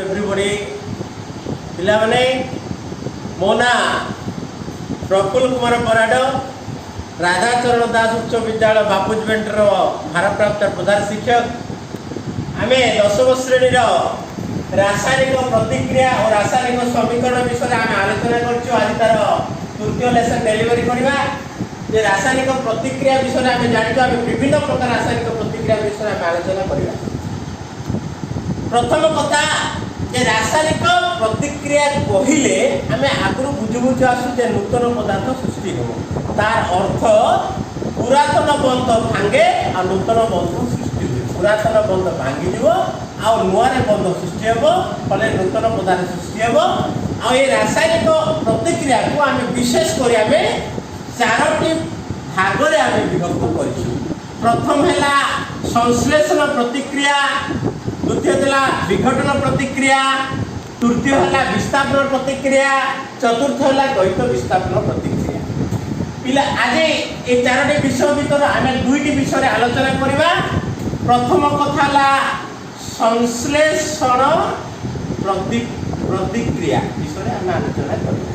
everybody. ପିଲାମାନେ ମୋ ନାଁ ପ୍ରଫୁଲ୍ଲ କୁମାର ବରାଡ଼ ରାଧାଚରଣ ଦାସ ଉଚ୍ଚ ବିଦ୍ୟାଳୟ ବାପୁଜୀବେଣ୍ଟର ଭାରପ୍ରାପ୍ତ ପ୍ରଧାନ ଶିକ୍ଷକ। ଆମେ 10ମ ଶ୍ରେଣୀର ରାସାୟନିକ ପ୍ରତିକ୍ରିୟା ଓ ରାସାୟନିକ ସମୀକରଣ ବିଷୟରେ ଆମେ ଆଲୋଚନା କରୁଛୁ। ଆଜି ତାର ତୃତୀୟ ଲେସନ୍ ଡେଲିଭରି କରିବା। ଯେ ରାସାୟନିକ ପ୍ରତିକ୍ରିୟା ବିଷୟରେ ଆମେ ଜାଣିଛୁ, ଆମେ ବିଭିନ୍ନ ପ୍ରକାର ରାସାୟନିକ ପ୍ରତିକ୍ରିୟା ବିଷୟରେ ଆମେ ଆଲୋଚନା କରିବା। ପ୍ରଥମ କଥା যে রাসায়নিক প্রতিক্রিয়া কহিলে আমি আগরু বুঝু বুঝু আসু যে নূতন পদার্থ সৃষ্টি হব। তার অর্থ পুরাতন বন্ধ ভাঙ্গে আর নূতন বন্ধ সৃষ্টি হবে। পুরাতন বন্ধ ভাঙ্গি যাব আর নূয়ারে বন্ধ সৃষ্টি হব, ফলে নূতন পদার্থ সৃষ্টি হব। আর এই রাসায়নিক প্রতিক্রিয়াকে আমি বিশেষ করে আমি চারটি ভাগরে আমি বিভক্ত করেছি। প্রথম হেলা সংশ্লেষণ প্রতিক্রিয়া, द्वितीय है विघटन प्रतिक्रिया, तृतीय है विस्थापन प्रतिक्रिया, चतुर्थ है द्वैत विस्थापन प्रतिक्रिया। पिला आज ये चारोटी विषय भीतर आम दुईटी विषय आलोचना करवा। प्रथम कथा संश्लेषण प्रतिक्रिया विषय आम आलोचना करवा।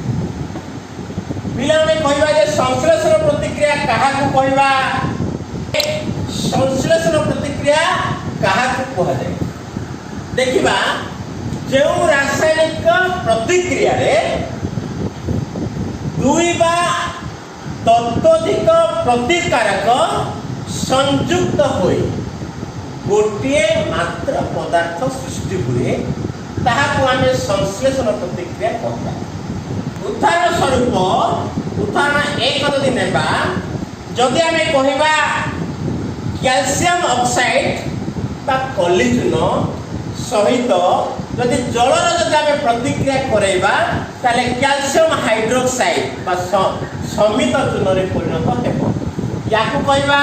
पिला कहवा संश्लेषण प्रतिक्रिया क्या कहवा, संश्लेषण प्रतिक्रिया क्या कहुए देखिबा। जो रासायनिक प्रतिक्रिया रे दुई बा ततोधिक प्रतिकारक संयुक्त होई गोटे मात्र पदार्थ सृष्टि हुए, ताहाको आमे संश्लेषण प्रतिक्रिया कहता। उदाहरण स्वरूप उदाहरण एक जदि नेबा, जदि आमे कहबा कैल्शियम ऑक्साइड बा कॉलेजन सहित जदि जलर जदि आम प्रतिक्रिया करवा ताले कैल्शियम हाइड्रोक्साइड समित चून में परिणत हो। या कहवा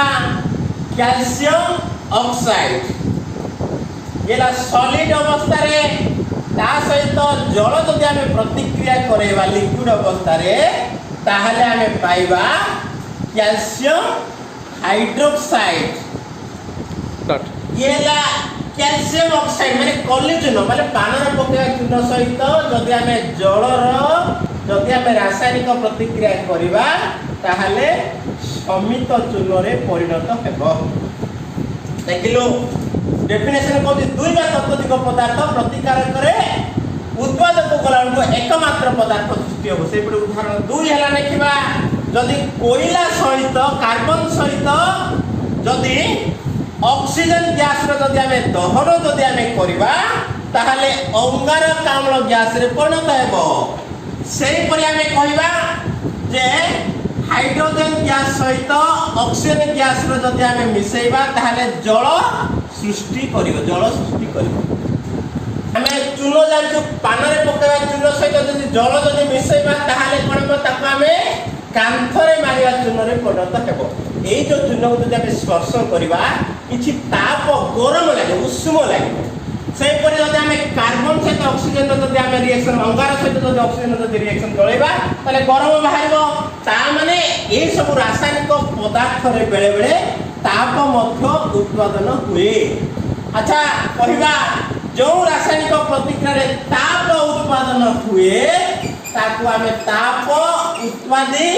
कैल्शियम ऑक्साइड ये सॉलिड अवस्था सहित जल जदि आम प्रतिक्रिया करवा लिक्विड अवस्था ताहले आम पाइबा कैल्शियम हाइड्रोक्साइड। ये कैल्शियम ऑक्साइड माने कॉलेजन माने पानर पकेवा चून सहित जदि आम जलर जदि आम रासायनिक प्रतिक्रिया करवा ताहले समित चून में परिणत हेब। देखिलु डेफिनेशन कहूँ दुई बा ततोधिक पदार्थ प्रतिकारक उत्पादक गला एकमात्र पदार्थ सृष्टि हम। से उदाहरण दुई है देखा, जदि कोयला सहित कार्बन सहित जदि ऑक्सीजन गैस जदि आम दहन जदि आम करवा ताहले अंगारकाम्ल गैस रे परिणत हेब। सेहीपरि आम कहवा जे हाइड्रोजन गैस सहित ऑक्सीजन गैस जदि आम मिसेबा ताहले जल सृष्टि करिवो, जल सृष्टि करिवो। आम चून जानछु पानरे पकेवा चून सहित जदि जल जदि मिसेबा ताहले कोन हेब, ताको आम कांथरे मारिया चून रे परिणत हेब। ये जो चून को जब स्पर्श करवा किसी ताप गरम लगे उष्म लगे। से आम कार्बन सहित ऑक्सीजन जब आम रिएक्शन अंगार सहित जब ऑक्सीजन जब रिएक्शन चलेबा ताले गरम बाहर ताने ये सब रासायनिक पदार्थ रे बेले बेले ताप मध्य उत्पादन हुए। अच्छा कहवा जो रासायनिक प्रतिक्रिया रे ताप उत्पादन हुए ताको आम ताप उत्पादी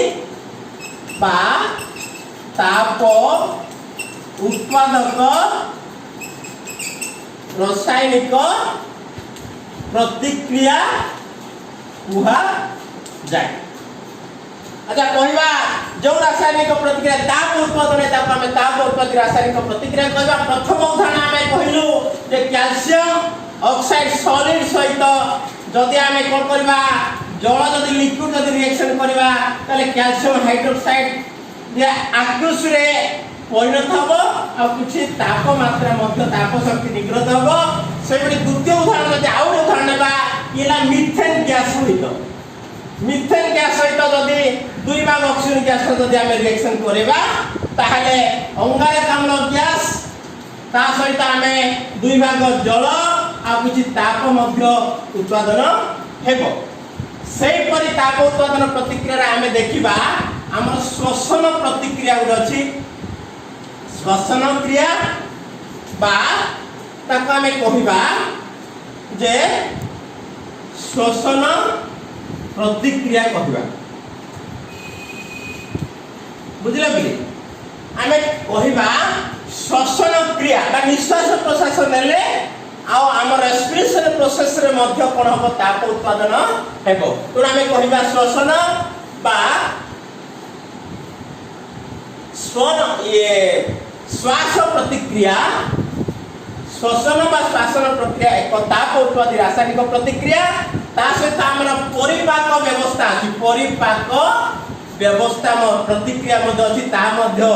बा ताप उत्पादक रासायनिक प्रतिक्रिया कुहा जाए। अच्छा कहवा जो रासायनिक प्रतिक्रिया ताप उत्पादन है ताप आम ताप उत्पादी रासायनिक प्रतिक्रिया कहवा। प्रथम उदाहरण आम कहलु जे कैल्शियम ऑक्साइड सॉलिड सहित जदि आम कौन करवा जल जदि लिक्विड जदि रिएक्शन करवा ताले कैल्शियम हाइड्रोक्साइड आक्रोश परिणत हम और किसी तापमात्रा ताप शक्ति निग्रत हम। से द्वितीय उदाहरण जब आउ उदाहरण ना ये मिथेन गैस सहित मिथेन गैस सहित जदि दुई भाग ऑक्सीजन गैस जदि आम रिएक्शन करवा ताहले अंगारकाम्ल गैस ता सहित आम दुई भाग जल और किसी ताप उत्पादन हेब। सेहीपरि ताप उत्पादन प्रतिक्रिया आम देखा आम श्वसन प्रतिक्रिया गोटे अच्छी श्वसन क्रिया बा ताको आम कहवा जे श्वसन प्रतिक्रिया कहवा बुझल कि आम कहवा श्वसन क्रिया निश्वास प्रश्वास नेले आम रेस्पिरेशन प्रोसेस रे मध्य कौन हम ताप उत्पादन हेबो तो आम कहवा श्वसन बा स्वन ये श्वास प्रतिक्रिया श्वसन बा श्वासन प्रक्रिया एक ताप उत्पत्ति रासायनिक प्रतिक्रिया ता सहित आमर परिपाक व्यवस्था अछि परिपाक व्यवस्था प्रतिक्रिया मध्य अछि ता मध्य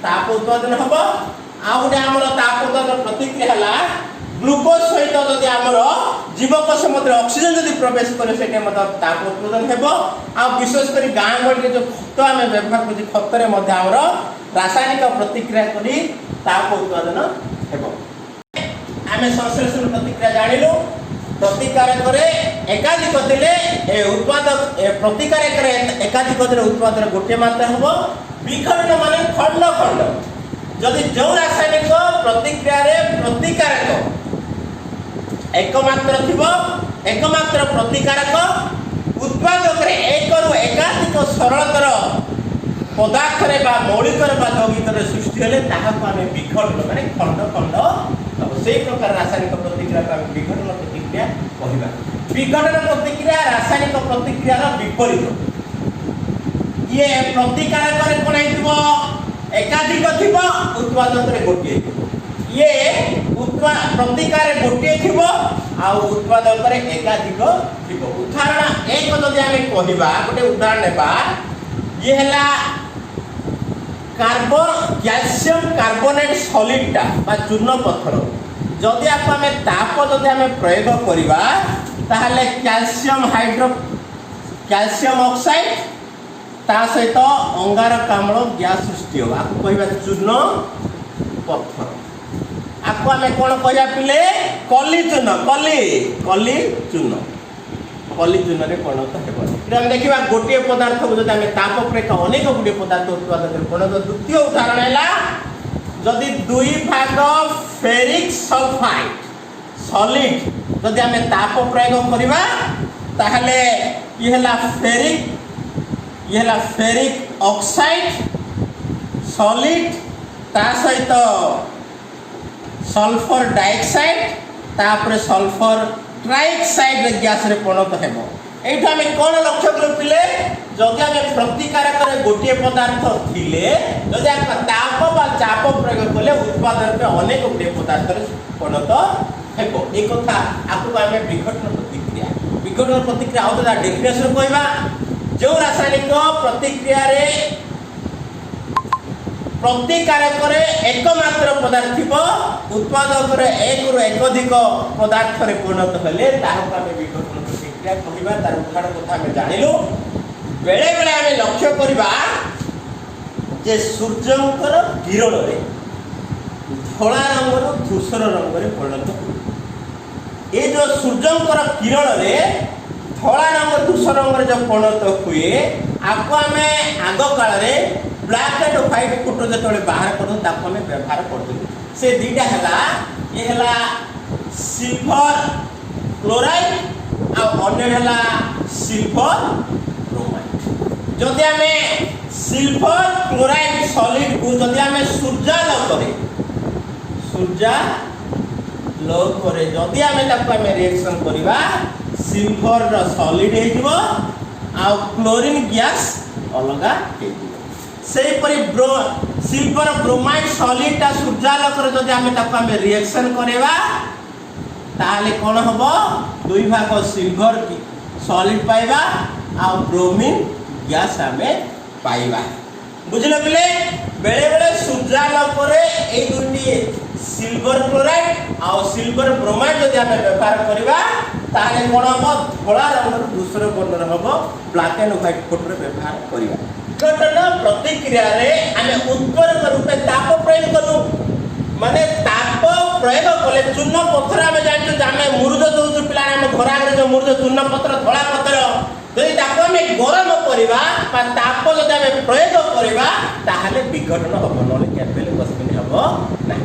ताप उत्पादन हबो आ गोटे आमर ताप उत्पादन प्रतिक्रिया हला ग्लूकोज सहित जदि आमर जीवकोश मध्य ऑक्सीजन जदि प्रवेश करे सेटे मध्य ताप उत्पादन हेबो आ विशेष करी गां गडे जो खत आमे व्यवहार करि खत रे मध्य आमर रासायनिक प्रतिक्रिया करी ताप उत्पादन हेबो आमे संश्लेषण प्रतिक्रिया जानिलु प्रतिकारक रे एकाधिक दिले ए उत्पादक ए प्रतिकारक रे एकाधिक दिले उत्पादन गोटे मात्रा हबो विखंडन माने खंड खंड जदि जो रासायनिक प्रतिक्रिया रे प्रतिकारक एकमात्र थिबो एकमात्र प्रतिकारक उत्पादक रे एक रु एकाधिक सरलतर पदार्थ रे बा मौलिक रे बा यौगिक रे सृष्टि हेले ताहा को आमे विखंडन माने खंड खंड से प्रकार रासायनिक प्रतिक्रिया को विघटन प्रतिक्रिया कहवा विघटन प्रतिक्रिया रासायनिक प्रतिक्रिया विपरीत ये प्रतिकारक रे कोन हेतिबो एकाधिक थिबो उत्पादक रे गोटे ये प्रतिकार गोटे थिबो आ उत्पादक रे एकाधिक थिबो उदाहरण एक जदि आमे कहबा गोटे उदाहरण नेबा ये हला कार्बन कैल्शियम कार्बोनेट सॉलिड बा चूर्ण पत्थर जदि आमे ताप जदि आमे प्रयोग करिबा ताहले कैल्शियम कैल्शियम ऑक्साइड ता सहित अंगारकाम्ल गैस सृष्टि हो आपको कहबा चूर्ण पत्थर आपको आमे कोन कहया पिले कली चूर्ण कली चूर्ण रे परिणत हेबो हम देखिबा गोटे पदार्थ को जदि आमे ताप प्रयोग अनेक गुटे पदार्थ उत्पादन परिणत द्वितीय उदाहरण हैला जदि दुई भाग फेरिक सल्फाइड सॉलिड जदि आमे ताप प्रयोग करिबा ताहले ये हला फेरिक ऑक्साइड सॉलिड ता सहित सल्फर डाइऑक्साइड तापर सल्फर ट्राइऑक्साइड गैस रे परिणत हेबो एठा आमे कोन लक्ष्य करू पिले जदि आमे प्रतिकारक रे गोटे पदार्थ थिले जदि आमे ताप बा चाप प्रयोग कले उत्पादन पे अनेक गुटे पदार्थ रे परिणत हेबो ए कथा आपको आमे विघटन प्रतिक्रिया आउ ता डेफिनेशन कहबा जो रासायनिक प्रतिक्रिया रे प्रतिकारक रे एकमात्र पदार्थ थिबो उत्पादक रे एक रु एकाधिक पदार्थ रे परिणत हेले ताहाको आमे विघटन प्रतिक्रिया कहबा तार उदाहरण कथा आमे जानिलु बेले बेले आमे लक्ष्य करिबा जे सूर्यंकर किरण रे धोला रंग रो धूसर रंग रे परिणत हुए ए जो सूर्यंकर किरण रे धोला रंग धूसर रंग रे जो परिणत हुए आपको आमे आग काल रे ब्लैक एंड व्हाइट फोटो जतले बाहर करू ताको हमें व्यवहार करदु से दीटा हला ये हला सिल्वर क्लोराइड आ अन्य हला सिल्वर ब्रोमाइड जदि हमें सिल्वर क्लोराइड सॉलिड को जदि हमें सूर्या लो करे जदि हमें ताको हमें रिएक्शन करिबा सिल्वर रो सॉलिड हे जिवो आ क्लोरीन गैस अलगा हे जिवो से परि सिल्वर ब्रोमाइड सॉलिड ता सूर्यालोक रे जदि हमें ताको हमें रिएक्शन करेबा ताले कोन हबो दुई भाग सिल्वर की सॉलिड पाइबा आ ब्रोमीन गैस हमें पाइबा बुझले पिले बेले बेले सूर्यालोक रे ए दुटी सिल्वर क्लोराइड आ सिल्वर ब्रोमाइड जदि हमें व्यवहार करिबा ताले कोन हबो धोला रंग दूसरे बर्ण हबो ब्लैक एंड व्हाइट फोटो रे व्यवहार करिबा विघटन प्रतिक्रिया रे आमे उत्पादक रूपे ताप प्रयोग करू माने ताप प्रयोग कले चूर्ण पत्थर आमे जानि जामे मुर्ज दउछु पिला आमे घर आगे जो मुर्ज चूर्ण पत्थर धोला पत्थर जदि ताप आमे गरम करिबा बा ताप जदि आमे प्रयोग करिबा ताहाले विघटन हबो नले केबेले कस्मिन हबो ना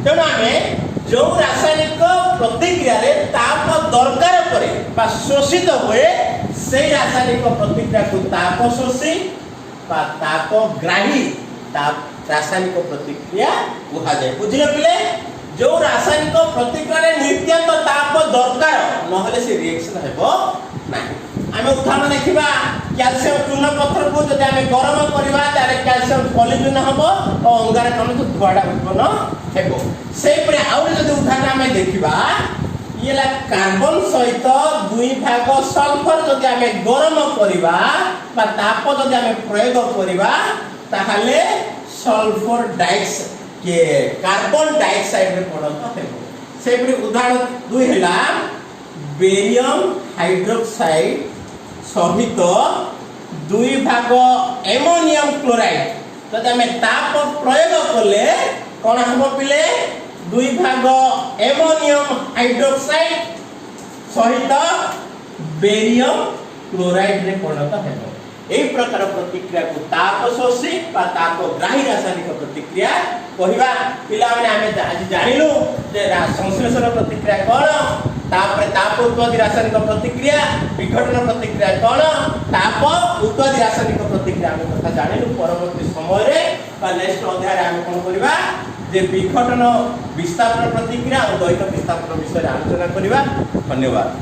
तेणु आमे जो रासायनिक प्रतिक्रिया रे ताप दरकार पड़े बा शोषित हुए से रासायनिक प्रतिक्रिया को ताप शोषी बा ताप ग्राही ताप रासायनिक प्रतिक्रिया कहा जाए। बुझिले पिले जो रासायनिक प्रतिक्रिया रे नित्यांत ताप दरकार नहले से रिएक्शन हेबो नाही। आमे उदाहरण देखिबा कैल्शियम चूर्ण पत्थर को जदि आमे गरम करबा तारे कैल्शियम पॉलीजन हबो और अंगारकाम्ल तो धुआडा उत्पन्न हेबो। से परे आउर जदि उदाहरण आमे देखिबा येला कार्बन सहित दुई भाग सल्फर जदि आमे गरम करबा बा ताप जदि आमे प्रयोग करबा ताहाले सल्फर डाइऑक्साइड के कार्बन डाइऑक्साइड रे परिणत हेबो। से परे उदाहरण दुई हैला बेरियम हाइड्रोक्साइड सहित दुई भाग एमोनियम क्लोराइड जदि आमे ताप प्रयोग कले कोन हबो पिले दुई भाग एमोनियम हाइड्रोक्साइड सहित बेरियम क्लोराइड रे परिणत हेबो। एही प्रकार प्रतिक्रिया को ताप शोषी बा ताप ग्राही रासायनिक प्रतिक्रिया कहिबा। पिला माने आमे आज जानिलु जे संश्लेषण प्रतिक्रिया कोन तापर ताप उत्पत्ति रासायनिक प्रतिक्रिया विघटन प्रतिक्रिया कोन ताप उत्पत्ति रासायनिक प्रतिक्रिया हम कथा जानिलु। परवर्ती समय रे बा नेक्स्ट अध्याय रे हम कोन करिबा जे विघटन विस्थापन प्रतिक्रिया और द्वैत विस्थापन विषय आलोचना करिबा। धन्यवाद।